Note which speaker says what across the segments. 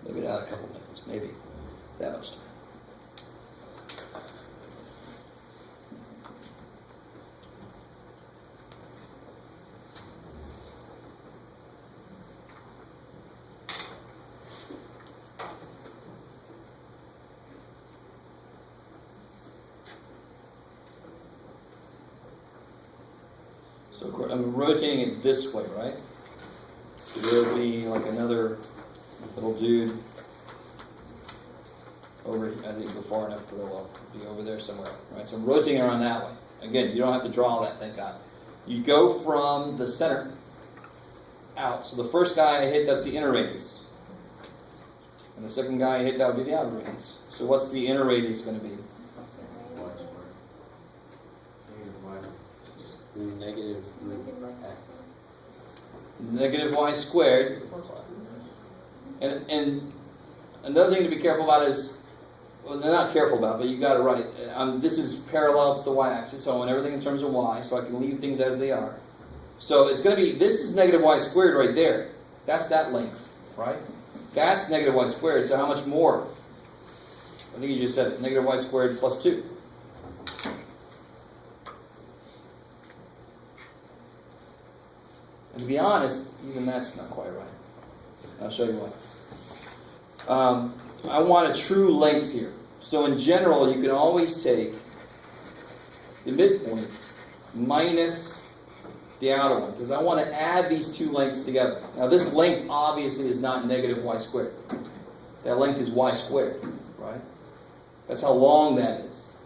Speaker 1: Maybe not a couple minutes, maybe that much time. So I'm rotating it this way, right? So there'll be like another little dude over. I didn't go far enough, but it'll be over there somewhere, right? So I'm rotating around that way. Again, you don't have to draw that, thank God. You go from the center out. So the first guy I hit, that's the inner radius. And the second guy I hit, that would be the outer radius. So what's the inner radius going to be? Negative y squared. And another thing to be careful about is, well, they're not careful about, but you got it right. This is parallel to the y-axis, so I want everything in terms of y, so I can leave things as they are. So it's going to be, this is negative y squared right there. That's that length, right? That's negative y squared, so how much more? I think you just said it, negative y squared plus 2. And to be honest, even that's not quite right. I'll show you why. I want a true length here. So in general, you can always take the midpoint minus the outer one, because I want to add these two lengths together. Now this length obviously is not negative y squared. That length is y squared, right? That's how long that is.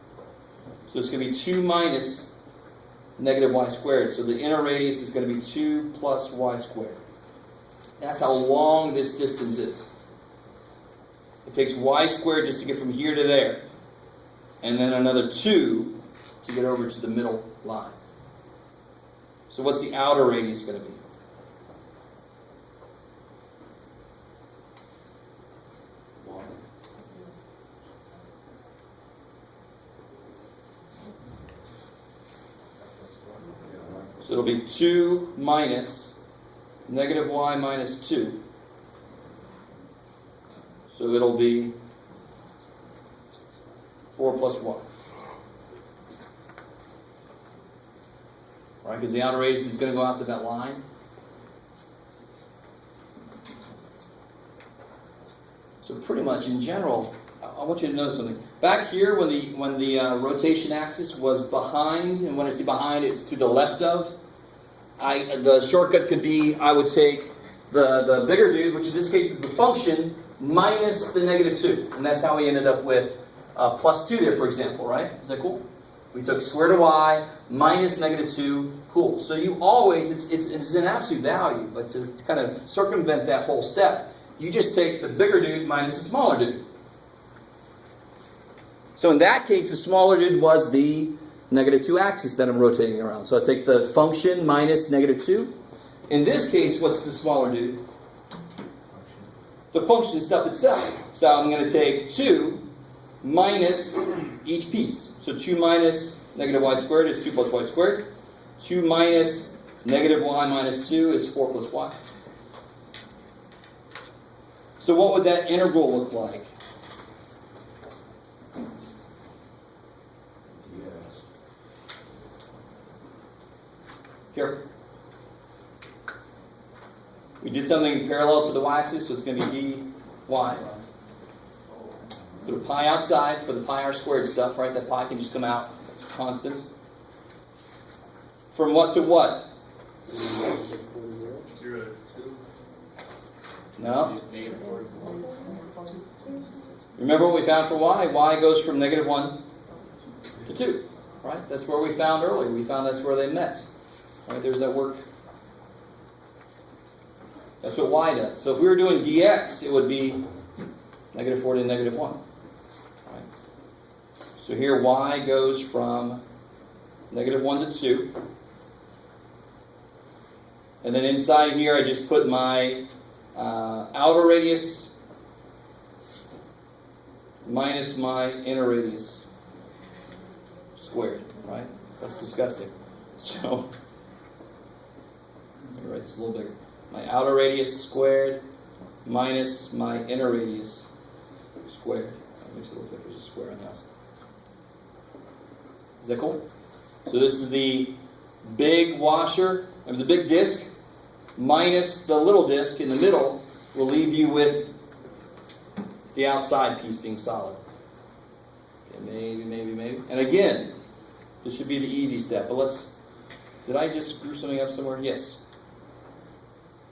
Speaker 1: So it's going to be 2 minus negative y squared. So the inner radius is going to be 2 plus y squared. That's how long this distance is. It takes y squared just to get from here to there. And then another 2 to get over to the middle line. So what's the outer radius going to be? So it'll be 2 minus negative y minus 2. So it'll be 4 plus y. Right, because the outer radius is going to go out to that line. So pretty much in general, I want you to know something. Back here, when the rotation axis was behind, and when I say behind, it's to the left of. The shortcut could be, I would take the bigger dude, which in this case is the function, minus the negative 2. And that's how we ended up with plus 2 there, for example, right? Is that cool? We took square root of y minus negative 2. Cool. So you always, it's an absolute value, but to kind of circumvent that whole step, you just take the bigger dude minus the smaller dude. So in that case, the smaller dude was the negative 2 axis that I'm rotating around. So I take the function minus negative 2. In this case, what's the smaller dude? The function stuff itself. So I'm going to take 2 minus each piece. So 2 minus negative y squared is 2 plus y squared. 2 minus negative y minus 2 is 4 plus y. So what would that integral look like? Careful. We did something parallel to the y-axis, so it's going to be dy. Put a pi outside for the pi r squared stuff, right? That pi can just come out. It's a constant. From what to what?
Speaker 2: 0 to 2.
Speaker 1: No. Remember what we found for y? Y goes from negative 1 to 2. Right? That's where we found earlier. We found that's where they met. Right? There's that work. That's what y does. So if we were doing dx, it would be negative 4 to negative 1. Right? So here y goes from negative 1 to 2. And then inside here I just put my outer radius minus my inner radius squared. Right? That's disgusting. So let me write this a little bigger. My outer radius squared minus my inner radius squared. That makes it look like there's a square on the outside. Is that cool? So this is the big washer, the big disc, minus the little disc in the middle will leave you with the outside piece being solid. Okay, maybe. And again, this should be the easy step. But let's... Did I just screw something up somewhere? Yes.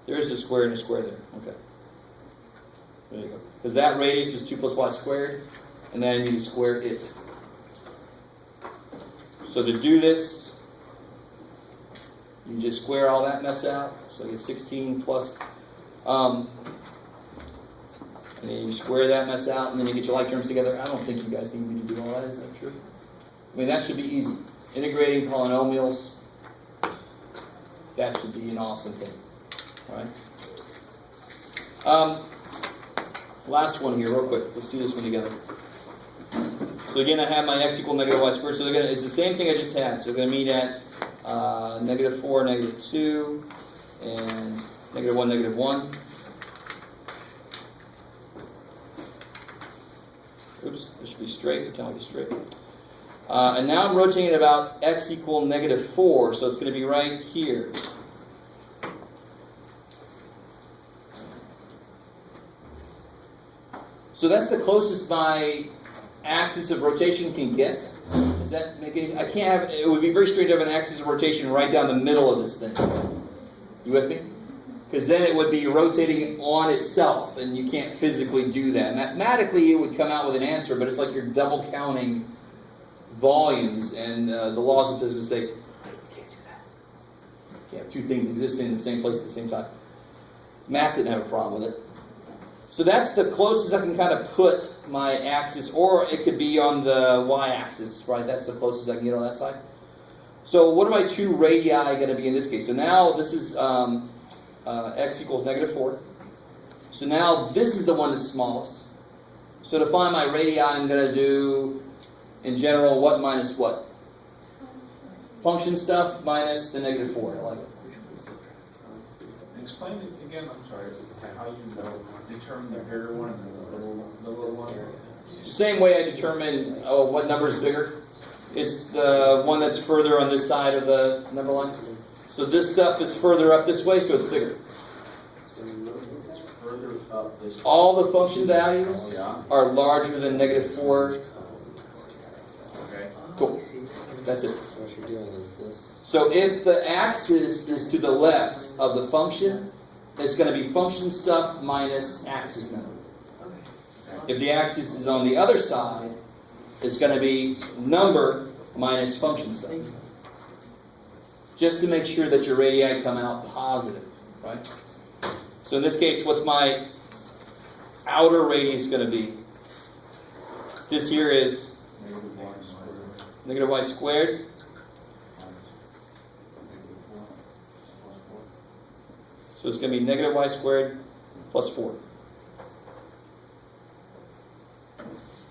Speaker 1: There is a square and a square there. Okay. There you go. Because that radius was 2 plus y squared, and then you square it. So to do this, you just square all that mess out. So you get 16 plus... and then you square that mess out, and then you get your like terms together. I don't think you guys need me to do all that. Is that true? I mean, that should be easy. Integrating polynomials, that should be an awesome thing. All right? Last one here, real quick. Let's do this one together. So again, I have my x equal negative y squared. So it's the same thing I just had. So they're going to meet at negative 4, negative 2, and negative 1, negative 1. Oops, this should be straight. Pretend like it's straight. And now I'm rotating it about x equal negative 4, so it's going to be right here. So that's the closest my axis of rotation can get. Does that make any... I can't have... It would be very strange to have an axis of rotation right down the middle of this thing. You with me? Because then it would be rotating on itself, and you can't physically do that. Mathematically, it would come out with an answer, but it's like you're double counting volumes, and the laws of physics say, hey, you can't do that. You can't have two things existing in the same place at the same time. Math didn't have a problem with it. So that's the closest I can kind of put my axis, or it could be on the y-axis, right? That's the closest I can get on that side. So what are my two radii going to be in this case? So now this is x equals negative 4. So now this is the one that's smallest. So to find my radii, I'm going to do, in general, what minus what? Function stuff minus the negative 4. I like it.
Speaker 2: Explain it again, I'm sorry, how you determine the bigger one and the little one.
Speaker 1: Same way I determine what number is bigger. It's the one that's further on this side of the number line. So this stuff is further up this way, so it's bigger.
Speaker 2: It's further up this way.
Speaker 1: All the function values are larger than negative 4.
Speaker 2: Okay.
Speaker 1: Cool. That's it.
Speaker 3: So what you're doing is this.
Speaker 1: So if the axis is to the left of the function, it's going to be function stuff minus axis number. If the axis is on the other side, it's going to be number minus function stuff. Just to make sure that your radii come out positive, right? So in this case, what's my outer radius going to be? This here is negative y squared. So it's going to be negative y squared plus 4.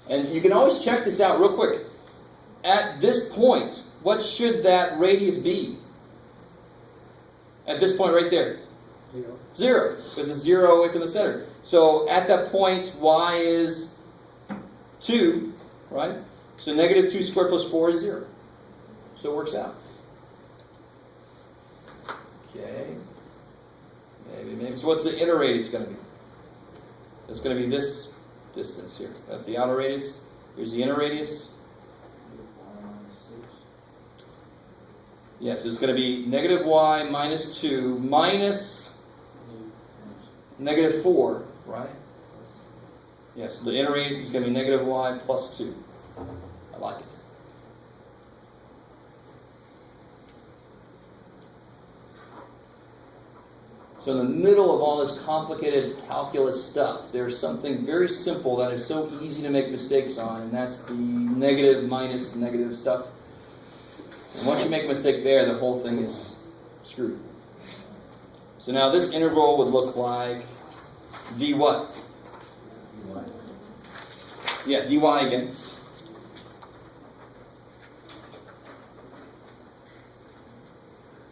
Speaker 1: And you can always check this out real quick. At this point, what should that radius be? At this point right there?
Speaker 3: 0.
Speaker 1: 0, because it's 0 away from the center. So at that point, y is 2, right? So negative 2 squared plus 4 is 0. So it works out. Okay. Maybe. So what's the inner radius going to be? It's going to be this distance here. That's the outer radius. Here's the inner radius. Yes, so it's going to be negative y minus 2 minus negative 4, right? Yes, so the inner radius is going to be negative y plus 2. I like it. So in the middle of all this complicated calculus stuff, there's something very simple that is so easy to make mistakes on, and that's the negative minus negative stuff. And once you make a mistake there, the whole thing is screwed. So now this integral would look like d what? Yeah, dy again.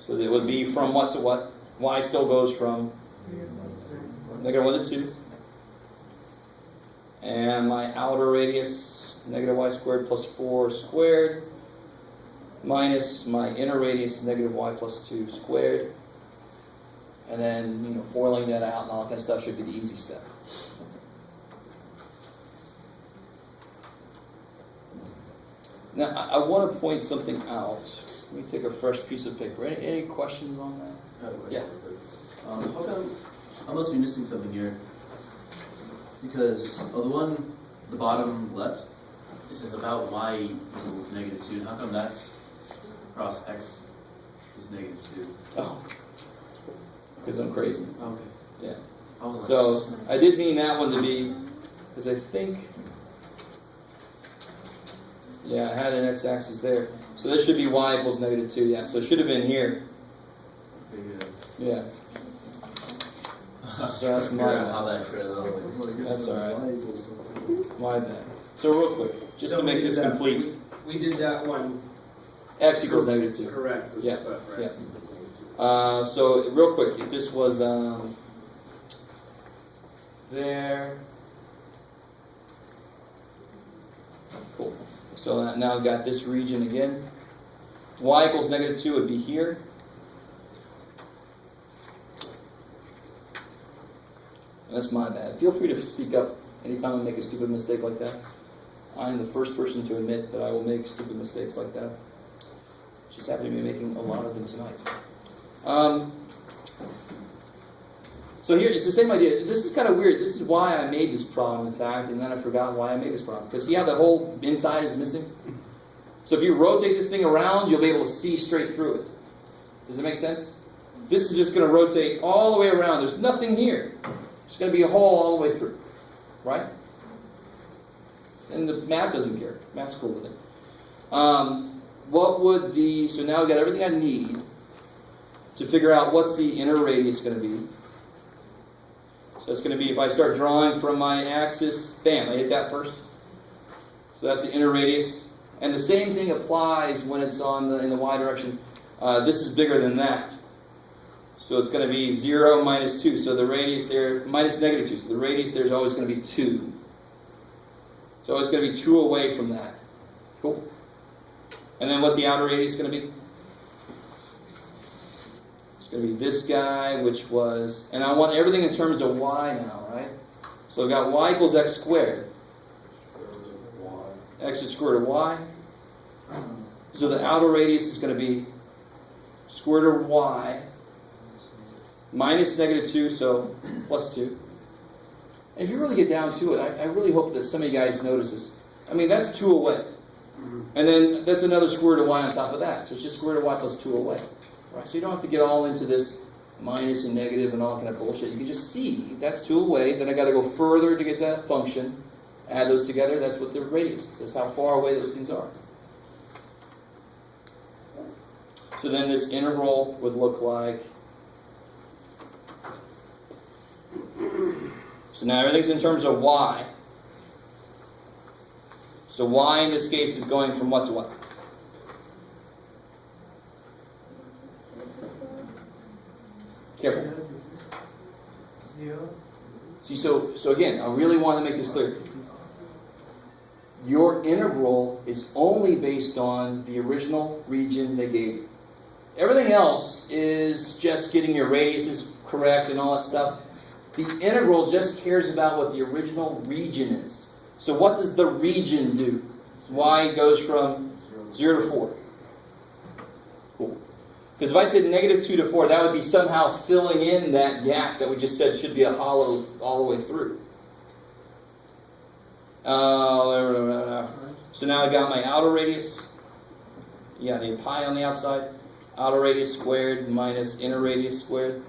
Speaker 1: So it would be from what to what? Y still goes from negative 1 to 2. And my outer radius, negative y squared plus 4 squared, minus my inner radius, negative y plus 2 squared. And then, foiling that out and all that kind of stuff should be the easy step. Now, I want to point something out. Let me take a fresh piece of paper. Any questions on that?
Speaker 4: I have a question
Speaker 1: Yeah.
Speaker 4: real quick. How come I must be missing something here? Because the bottom left, it says about y equals negative 2. And how come that's across x is negative 2?
Speaker 1: Oh, because I'm crazy.
Speaker 4: Okay.
Speaker 1: Yeah.
Speaker 4: I was
Speaker 1: So I did mean that one to be, because I think, yeah, I had an x-axis there. So this should be y equals negative 2, yeah. So it should have been here.
Speaker 4: Okay, good.
Speaker 1: Yeah. So that's my
Speaker 4: Figure out
Speaker 1: bad.
Speaker 4: how that translates.
Speaker 1: That's all right. My bad. So real quick, just to make this complete,
Speaker 2: We did that one
Speaker 1: x equals negative 2.
Speaker 2: correct.
Speaker 1: Yeah,
Speaker 2: for
Speaker 1: yeah.
Speaker 2: x.
Speaker 1: So real quick, if this was there. Cool. So now I've got this region again. Y equals negative 2 would be here. That's my bad. Feel free to speak up anytime I make a stupid mistake like that. I am the first person to admit that I will make stupid mistakes like that. Just happen to be making a lot of them tonight. So here, it's the same idea. This is kind of weird. This is why I made this problem, in fact, and then I forgot why I made this problem. Because see how the whole inside is missing? So if you rotate this thing around, you'll be able to see straight through it. Does it make sense? This is just going to rotate all the way around. There's nothing here. There's going to be a hole all the way through. Right? And the math doesn't care. Math's cool with it. So now I've got everything I need to figure out what's the inner radius going to be. So it's going to be, if I start drawing from my axis, bam, I hit that first. So that's the inner radius. And the same thing applies when it's in the y direction. This is bigger than that. So it's going to be 0 minus 2. So the radius there, minus negative 2. So the radius there is always going to be 2. So it's going to be 2 away from that. Cool. And then what's the outer radius going to be? It's going to be this guy, which was, and I want everything in terms of y now, right? So I've got y equals x squared. X is square root of y. So the outer radius is going to be square root of y minus negative 2, so plus 2. And if you really get down to it, I really hope that some of you guys notice this. I mean, that's 2 away. And then that's another square root of y on top of that. So it's just square root of y plus 2 away. Right? So you don't have to get all into this minus and negative and all that kind of bullshit. You can just see that's 2 away. Then I got to go further to get that function. Add those together. That's what the radius is. That's how far away those things are. So then this integral would look like. So now everything's in terms of y. So y in this case is going from what to what? Careful. See, so again, I really want to make this clear. Your integral is only based on the original region they gave you. Everything else is just getting your radiuses correct and all that stuff. The integral just cares about what the original region is. So what does the region do? Y goes from 0 to 4. Cool. Because if I said negative 2 to 4, that would be somehow filling in that gap that we just said should be a hollow all the way through. So now I got my outer radius. Yeah, the pi on the outside. Outer radius squared minus inner radius squared.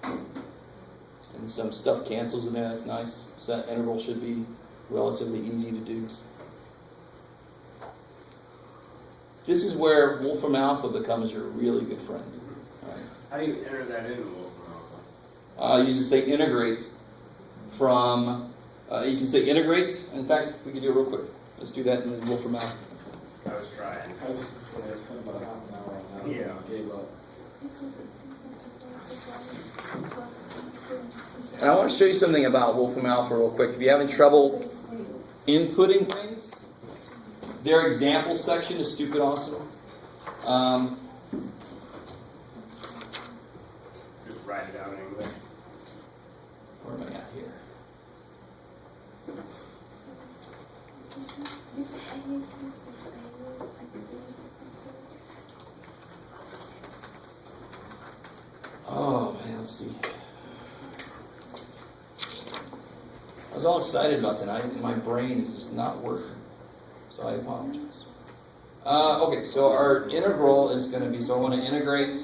Speaker 1: And some stuff cancels in there, that's nice. So that integral should be relatively easy to do. This is where Wolfram Alpha becomes your really good friend. Right.
Speaker 2: How do you enter that into Wolfram Alpha?
Speaker 1: You just say integrate from, you can say integrate. In fact, we can do it real quick. Let's do that in Wolfram Alpha.
Speaker 2: I was trying.
Speaker 3: I was spent about half an hour on that.
Speaker 2: Yeah.
Speaker 3: I gave up.
Speaker 1: And I want to show you something about Wolfram Alpha real quick. If you're having trouble inputting things, their example section is stupid awesome.
Speaker 2: Just write it out in English.
Speaker 1: Where am I at here? Oh man, let's see. I was all excited about tonight, and my brain is just not working. So I apologize. Okay, so our integral is going to be, so I want to integrate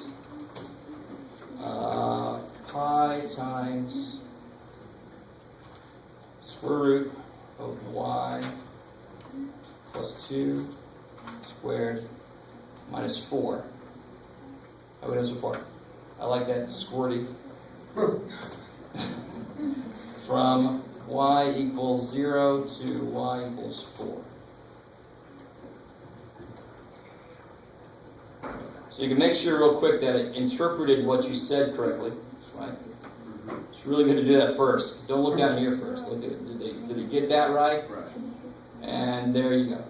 Speaker 1: pi times square root of y plus 2 squared minus 4. How are we doing so far? I like that squirty. From y equals 0 to y equals 4. So you can make sure real quick that it interpreted what you said correctly. Right? It's really good to do that first. Don't look down here first. Look at it. Did he get that right?
Speaker 2: Right.
Speaker 1: And there you go.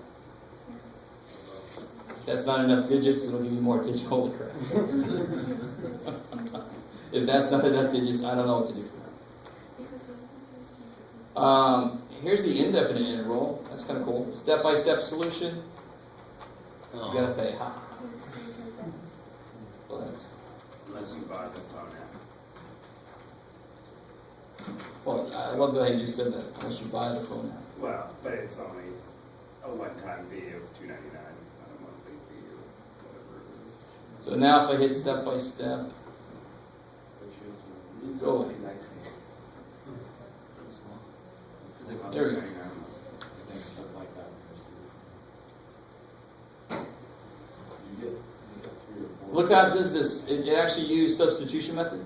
Speaker 1: If that's not enough digits, it'll give you more digits. Holy crap. If that's not enough digits, I don't know what to do for that. Here's the indefinite integral. That's kind of cool. Step-by-step solution. You gotta pay high. But,
Speaker 2: Unless you buy the phone app.
Speaker 1: well, I love the way you just said that. Unless you buy the phone app.
Speaker 2: Well, but it's only a one-time fee of $2.99, not a monthly fee or whatever it is.
Speaker 1: So now if I hit step-by-step, go away. There we go. Look how it does this. It actually used substitution method,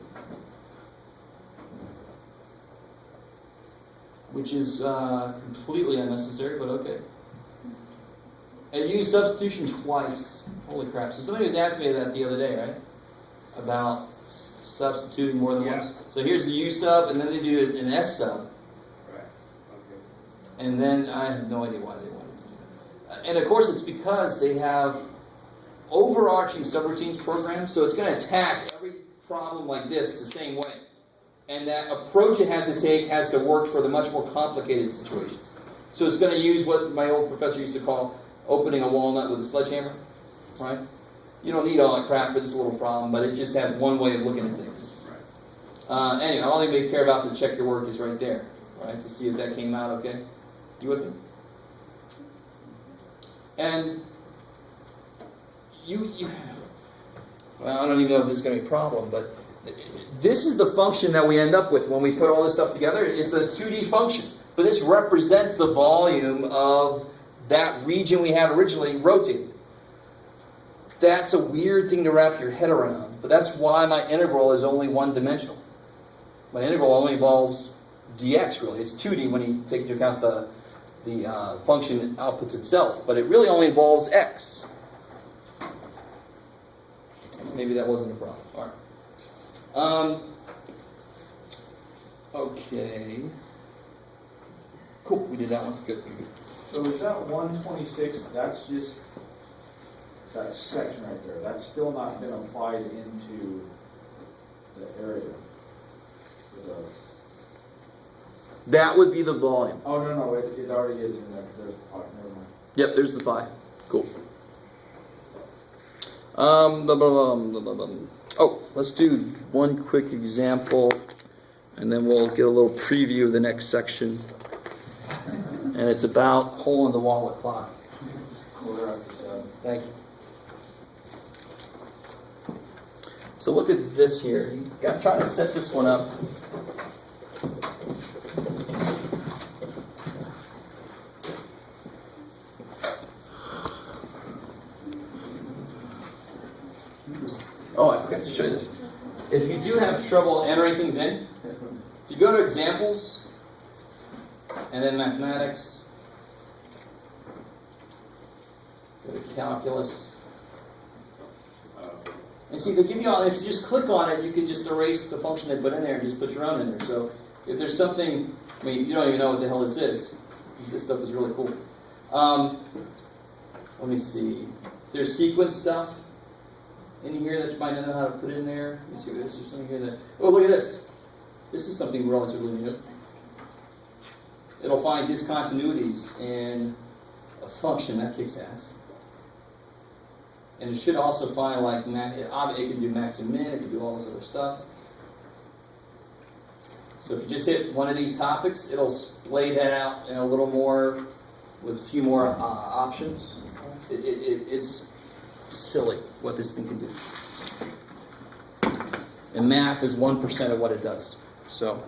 Speaker 1: which is completely unnecessary, but okay. It used substitution twice. Holy crap. So somebody was asking me that the other day, right? About substituting more than once. So here's the U sub, and then they do an S sub.
Speaker 2: Right. Okay.
Speaker 1: And then I have no idea why they wanted to do that. And of course it's because they have overarching subroutines programs, so it's going to attack every problem like this the same way. And that approach it has to take has to work for the much more complicated situations. So it's going to use what my old professor used to call opening a walnut with a sledgehammer, right? You don't need all that crap for this little problem, but it just has one way of looking at things.
Speaker 2: Right.
Speaker 1: Anyway, all they may care about to check your work is right there, right? To see if that came out okay. You with me? And well, I don't even know if this is going to be a problem, but this is the function that we end up with when we put all this stuff together. It's a 2D function, but this represents the volume of that region we had originally rotated. That's a weird thing to wrap your head around, but that's why my integral is only one-dimensional. My integral only involves dx, really. It's 2D when you take into account the function outputs itself, but it really only involves x. Maybe that wasn't a problem. All right. Okay. Cool. We did that one. Good.
Speaker 5: So is that 126, that's just that section right there, that's still not been applied into the area?
Speaker 1: That would be the volume.
Speaker 5: Oh, no, it already is in there, there's a part, never mind.
Speaker 1: Yep, there's the pi. Cool. Oh, let's do one quick example, and then we'll get a little preview of the next section. And it's about hole in the wall with pi.
Speaker 5: 7:15.
Speaker 1: Thank you. So look at this here. You got try to set this one up. Oh, I forgot to show you this. If you do have trouble entering things in, if you go to examples, and then mathematics, go to calculus, And see, they give you all, if you just click on it, you can just erase the function they put in there and just put your own in there. So if there's something, I mean, you don't even know what the hell this is. This stuff is really cool. Let me see. There's sequence stuff in here that you might not know how to put in there. Let me see, there's something here that, oh, look at this. This is something relatively new. It'll find discontinuities in a function that kicks ass. And it should also find, like, it can do max and min, it can do all this other stuff. So if you just hit one of these topics, it'll lay that out in a little more, with a few more options. It's silly what this thing can do. And math is 1% of what it does. So,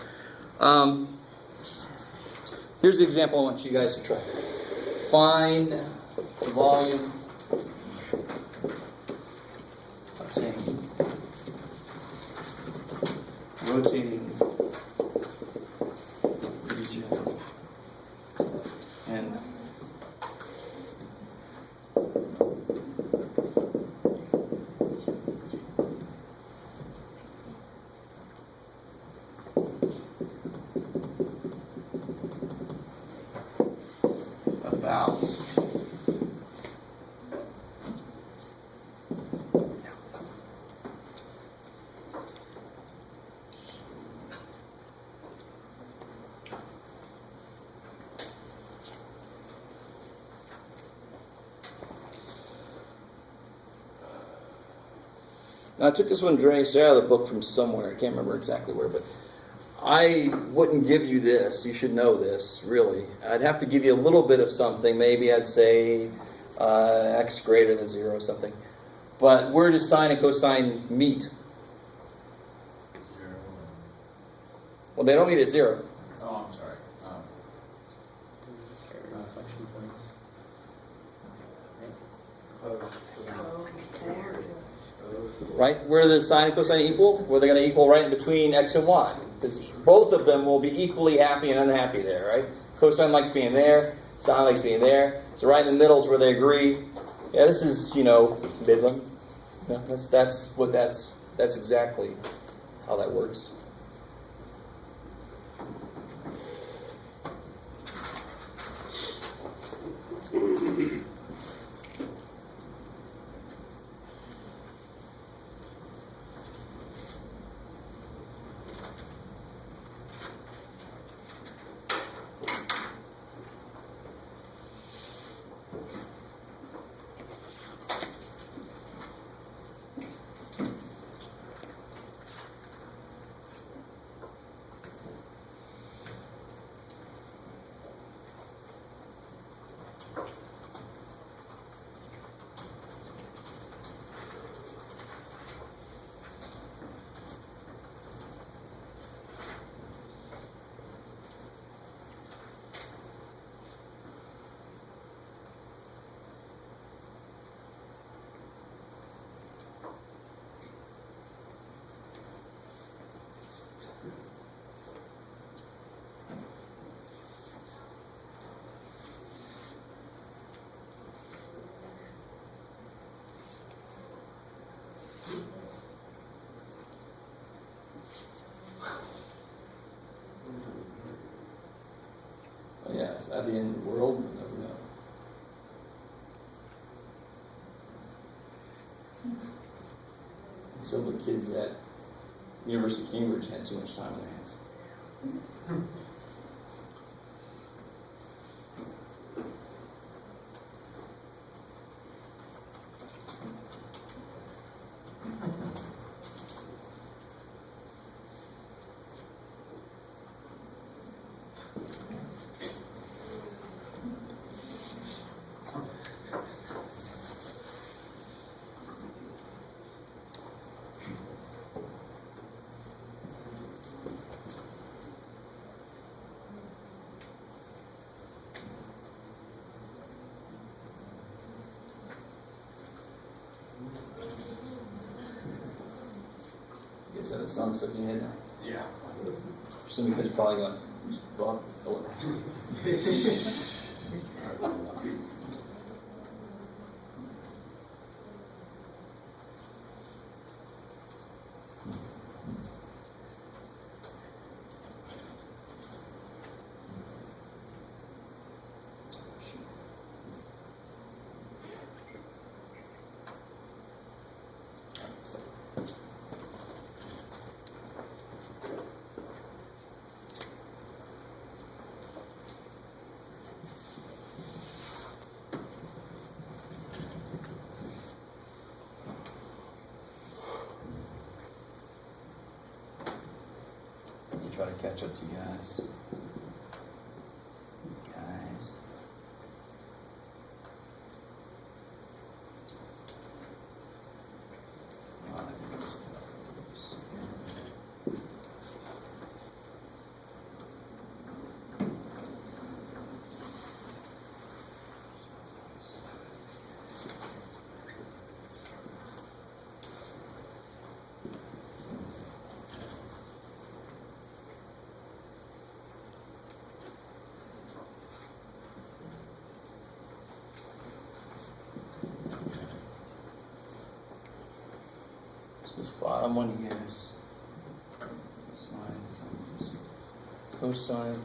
Speaker 1: here's the example I want you guys to try. Find the volume obtaining rotating region and about Now, I took this one straight out of the book from somewhere. I can't remember exactly where, but I wouldn't give you this. You should know this, really. I'd have to give you a little bit of something. Maybe I'd say x greater than 0 or something. But where does sine and cosine meet?
Speaker 4: 0.
Speaker 1: Well, they don't meet at 0.
Speaker 5: Oh, I'm sorry.
Speaker 3: Function points.
Speaker 1: Right? Where the sine and cosine equal? Where they're going to equal right in between x and y. Because both of them will be equally happy and unhappy there, right? Cosine likes being there, sine likes being there. So right in the middle is where they agree. Yeah, this is, Midland. Yeah, that's exactly how that works. Yeah, it's at the end of the world, we'll never know. So the kids at University of Cambridge had too much time on their hands. Is that a song stuck in your head now?
Speaker 2: Yeah.
Speaker 1: Some of you guys are probably going, who's Bob? What's going on? try to catch up to you guys. Guys. This bottom one here is sine, cosine.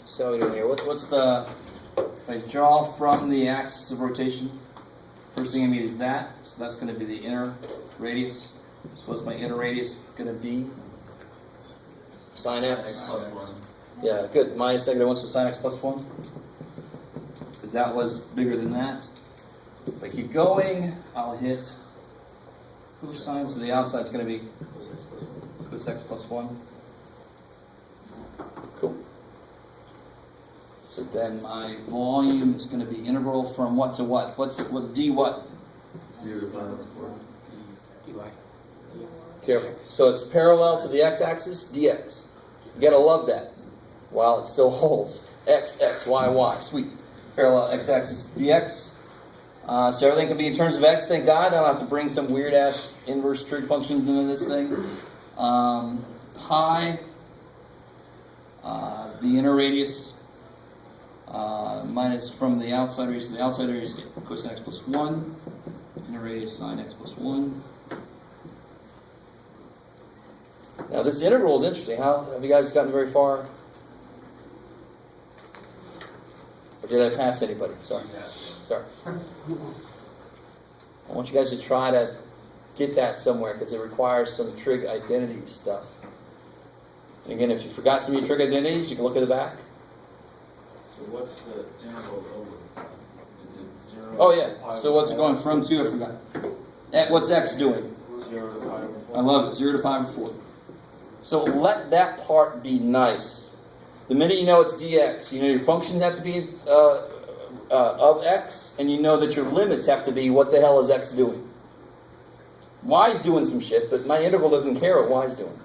Speaker 1: So we're doing here. What's the, if I draw from the axis of rotation, first thing I mean is that. So that's going to be the inner radius. So what's my inner radius going to be? Sine x.
Speaker 4: Plus 1.
Speaker 1: Yeah, good. Minus -1, so sine x plus 1. Because that was bigger than that. If I keep going, I'll hit cosine. So the outside's going to be cos x plus 1. Cool. So then my volume is going to be integral from what to what? What's it? What d what?
Speaker 4: 0 to 5 over 4.
Speaker 1: dy. Careful. So it's parallel to the x-axis, dx. You gotta love that while it still holds. X, x, y, y. Sweet. Parallel x-axis, dx. So everything can be in terms of x, thank God. I don't have to bring some weird-ass inverse trig functions into this thing. Pi, the inner radius, minus from the outside radius. So the outside radius is cosine x plus 1. Inner radius sine x plus 1. Now this integral is interesting. How have you guys gotten very far? Or did I pass anybody? Sorry. Sorry. I want you guys to try to get that somewhere because it requires some trig identity stuff. And again, if you forgot some of your trig identities, you can look at the back.
Speaker 5: So what's the interval over? Is it 0?
Speaker 1: Oh yeah. So what's it going from to? I forgot. What's x doing?
Speaker 5: 0 to pi over 4.
Speaker 1: I love it. 0 to pi over 4. So let that part be nice. The minute you know it's dx, you know your functions have to be of x, and you know that your limits have to be what the hell is x doing. Y's doing some shit, but my integral doesn't care what y's doing.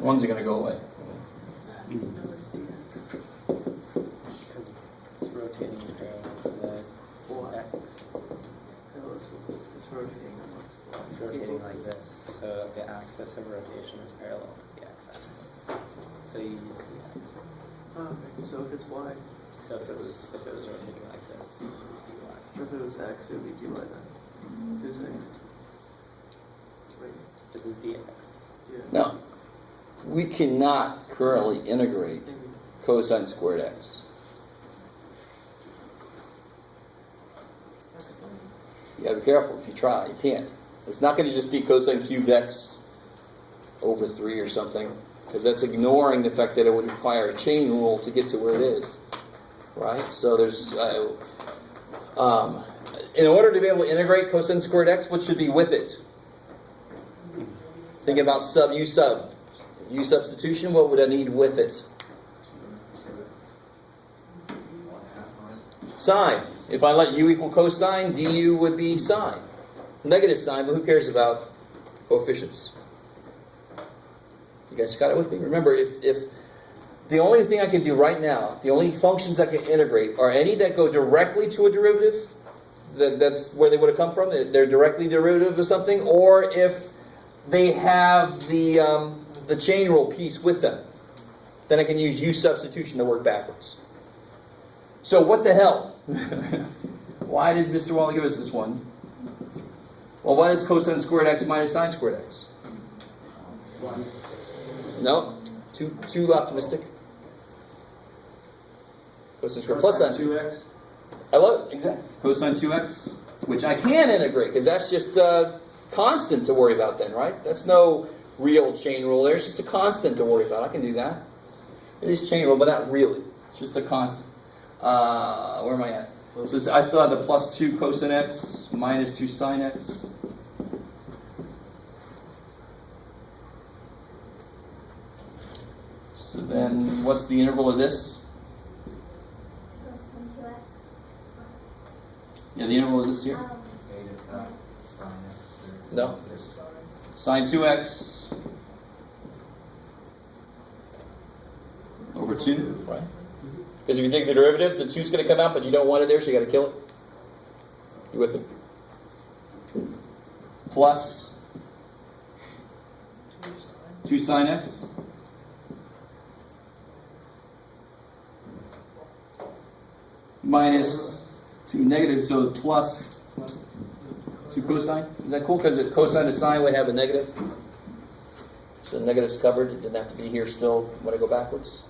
Speaker 1: Ones are going to go away.
Speaker 3: Because it's rotating parallel to the x.
Speaker 6: It's rotating.
Speaker 3: It's rotating like this. So the axis of rotation is parallel to the x-axis. So you use the x.
Speaker 6: Okay, so if it's y,
Speaker 3: So if it was rotating like this, you use dy.
Speaker 6: so if it was x, it would be dy then. You're saying? Wait,
Speaker 3: This is dx.
Speaker 6: yeah.
Speaker 1: Now, we cannot currently integrate cosine squared x. You gotta be careful if you try. You can't. It's not going to just be cosine cubed x over 3 or something, because that's ignoring the fact that it would require a chain rule to get to where it is. Right? So there's... in order to be able to integrate cosine squared x, what should be with it? Think about u substitution. What would I need with it? Sine. If I let u equal cosine, du would be sine. Negative sign, but who cares about coefficients? You guys got it with me? Remember, if the only thing I can do right now, the only functions I can integrate are any that go directly to a derivative, that's where they would have come from, they're directly derivative of something, or if they have the chain rule piece with them, then I can use u substitution to work backwards. So what the hell? Why did Mr. Waller give us this one? Well, what is cosine squared x minus sine squared x? No, too optimistic. Cosine squared plus sine squared.
Speaker 5: 2x?
Speaker 1: I love it, exactly. Cosine 2x, which I can integrate, because that's just a constant to worry about then, right? That's no real chain rule there. It's just a constant to worry about. I can do that. It is chain rule, but not really. It's just a constant. Where am I at? So I still have the plus 2 cosine x minus 2 sine x. So then, what's the interval of this?
Speaker 7: Cosine 2x.
Speaker 1: Yeah, the interval of this here? No. Sine 2x over 2, right? Because if you take the derivative, the 2 is going to come out, but you don't want it there, so you got to kill it. You with me? Plus 2 sine x. Minus 2 negative, so plus 2 cosine. Is that cool? Because cosine to sine would have a negative. So the negative's covered. It didn't have to be here still when I go backwards.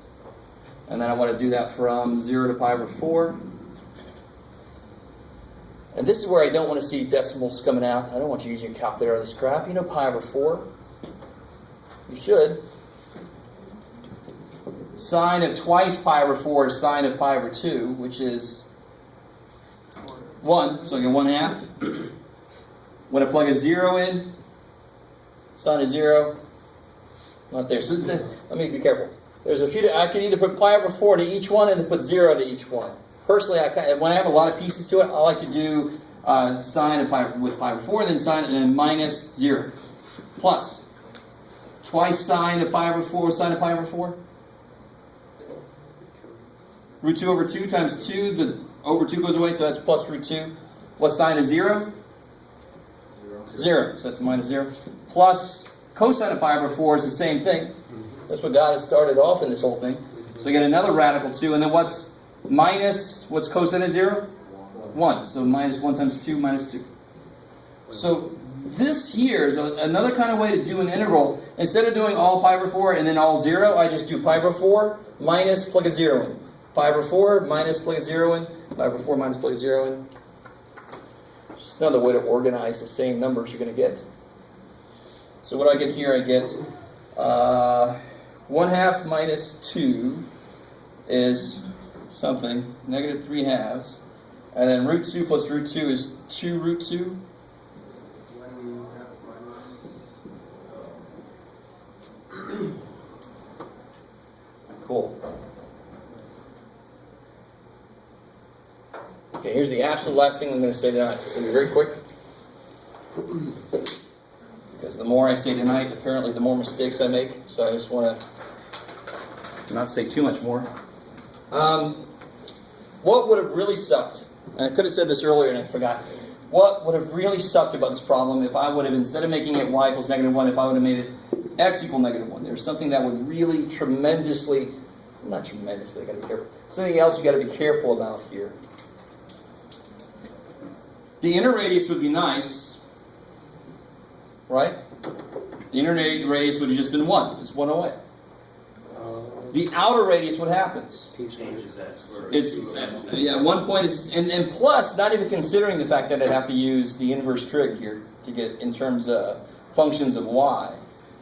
Speaker 1: And then I want to do that from 0 to pi over 4. And this is where I don't want to see decimals coming out. I don't want you using your calculator on this crap. You know pi over 4. You should. Sine of twice pi over 4 is sine of pi over 2, which is 1. So I get 1/2. When I plug a 0 in, sine of 0, not there. So let me be careful. There's a few. I can either put pi over 4 to each one and then put 0 to each one. Personally, when I have a lot of pieces to it, I like to do sine of pi with pi over 4, then sine, and then minus 0. Plus twice sine of pi over 4, sine of pi over 4. Root 2 over 2 times 2. The over 2 goes away, so that's plus root 2. What's sine of 0? 0. So that's minus 0. Plus cosine of pi over 4 is the same thing. That's what God has started off in this whole thing. So we get another radical 2. And then what's cosine of 0? 1. So minus 1 times 2 minus 2. So this here is another kind of way to do an integral. Instead of doing all pi over 4 and then all 0, I just do pi over 4 minus plug a 0 in. Pi over 4 minus plug a 0 in. Pi over 4 minus plug a 0 in. Just another way to organize the same numbers you're going to get. So what do I get here? I get 1/2 minus 2 is something, negative 3/2. And then root 2 plus root 2 is 2 root 2. Cool. Okay, here's the absolute last thing I'm going to say tonight. It's going to be very quick. Because because the more I say tonight, apparently the more mistakes I make. So I just want to not say too much more. What would have really sucked, and I could have said this earlier and I forgot, what would have really sucked about this problem if I would have, instead of making it y equals -1, if I would have made it x equal -1. There's something that would really tremendously, not tremendously, I got to be careful. Something else you got to be careful about here. The inner radius would be nice, right? The inner radius would have just been 1. It's 1 away. The outer radius, what happens?
Speaker 2: Changes that square root.
Speaker 1: It's, yeah, 1 point is, and plus, not even considering the fact that I'd have to use the inverse trig here to get in terms of functions of y.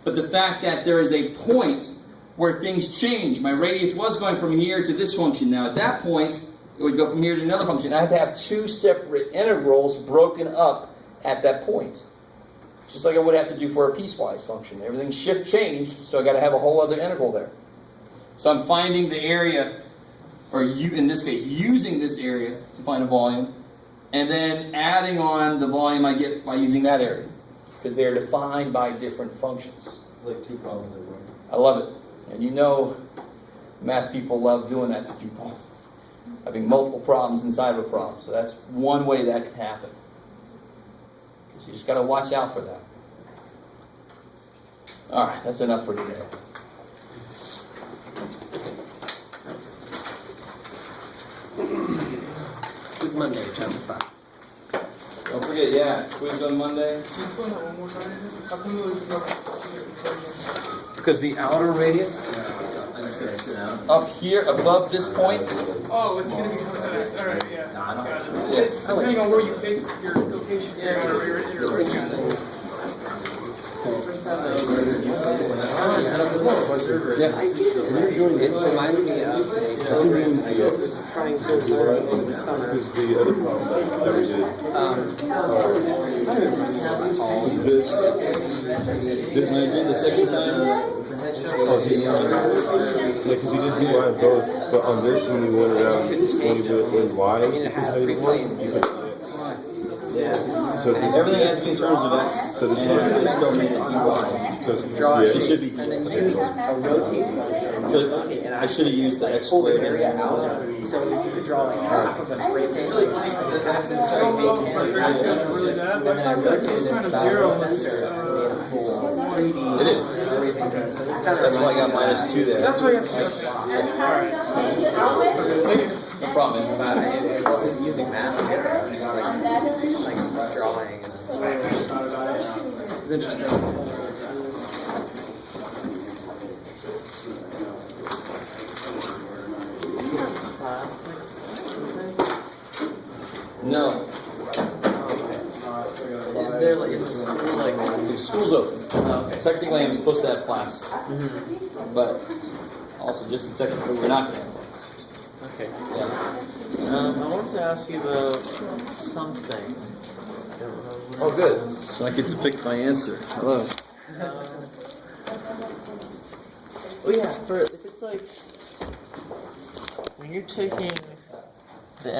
Speaker 1: But the fact that there is a point where things change. My radius was going from here to this function. Now, at that point, it would go from here to another function. I have to have two separate integrals broken up at that point. Just like I would have to do for a piecewise function. Everything changed, so I got to have a whole other integral there. So I'm finding the area, or in this case, using this area to find a volume, and then adding on the volume I get by using that area, because they are defined by different functions.
Speaker 5: This is like 2 problems in one.
Speaker 1: I love it. And you know, math people love doing that to people. Having multiple problems inside of a problem. So that's one way that can happen. So you just got to watch out for that. All right, that's enough for today.
Speaker 3: It's Monday, chapter 5.
Speaker 1: Don't forget, yeah, quiz on Monday.
Speaker 7: Just going on one more time. How come it was not?
Speaker 1: Because the outer radius
Speaker 4: I'm just gonna sit down.
Speaker 1: up here above this point.
Speaker 7: Oh, it's going to be cosine x. All right, yeah.
Speaker 4: Nah, I don't-
Speaker 7: Got it.
Speaker 1: Yeah.
Speaker 7: It's depending on where you pick your location.
Speaker 3: Yeah,
Speaker 7: Your
Speaker 1: Yeah.
Speaker 3: It reminds me of a program I was trying to learn over the summer.
Speaker 8: The other problem that we did.
Speaker 1: When I did the second time,
Speaker 8: Because you did do y both, but on this when you went around, when you do it with y,
Speaker 3: I mean, it had 3 planes. Yeah.
Speaker 8: so this,
Speaker 1: everything has to be in terms of x,
Speaker 8: So this
Speaker 1: and
Speaker 8: one-
Speaker 1: it still makes it to y.
Speaker 8: so it's,
Speaker 3: Draw
Speaker 8: yeah,
Speaker 1: It should be.
Speaker 3: and then use a rotate function.
Speaker 1: So I should have used the x
Speaker 3: Pull the
Speaker 1: squared.
Speaker 3: area out, so you could draw like half of a straight plane, half of a straight plane,
Speaker 7: Really bad,
Speaker 3: and
Speaker 7: but
Speaker 3: then
Speaker 7: I
Speaker 3: I
Speaker 7: thought
Speaker 3: rotated
Speaker 7: that
Speaker 3: it
Speaker 7: kind of
Speaker 3: about
Speaker 7: zero
Speaker 3: the
Speaker 7: was,
Speaker 3: center and made a full 3D.
Speaker 1: It is.
Speaker 3: Everything. So this kind of
Speaker 1: That's why I got -2 there.
Speaker 7: that's why you have to do it.
Speaker 1: No problem.
Speaker 3: But I wasn't using math to get there. I was just like drawing. And it's interesting.
Speaker 1: No.
Speaker 3: Is there like is the school like?
Speaker 1: The school's open.
Speaker 3: Okay.
Speaker 1: Technically, I'm supposed to have class. But also, just a second, we're not going to have class.
Speaker 9: Okay.
Speaker 1: Yeah.
Speaker 9: I wanted to ask you about something. I don't remember what
Speaker 1: Oh,
Speaker 9: it
Speaker 1: good.
Speaker 9: was.
Speaker 1: So I get to pick my answer. Hello.
Speaker 9: Oh yeah, for if it's like when you're taking the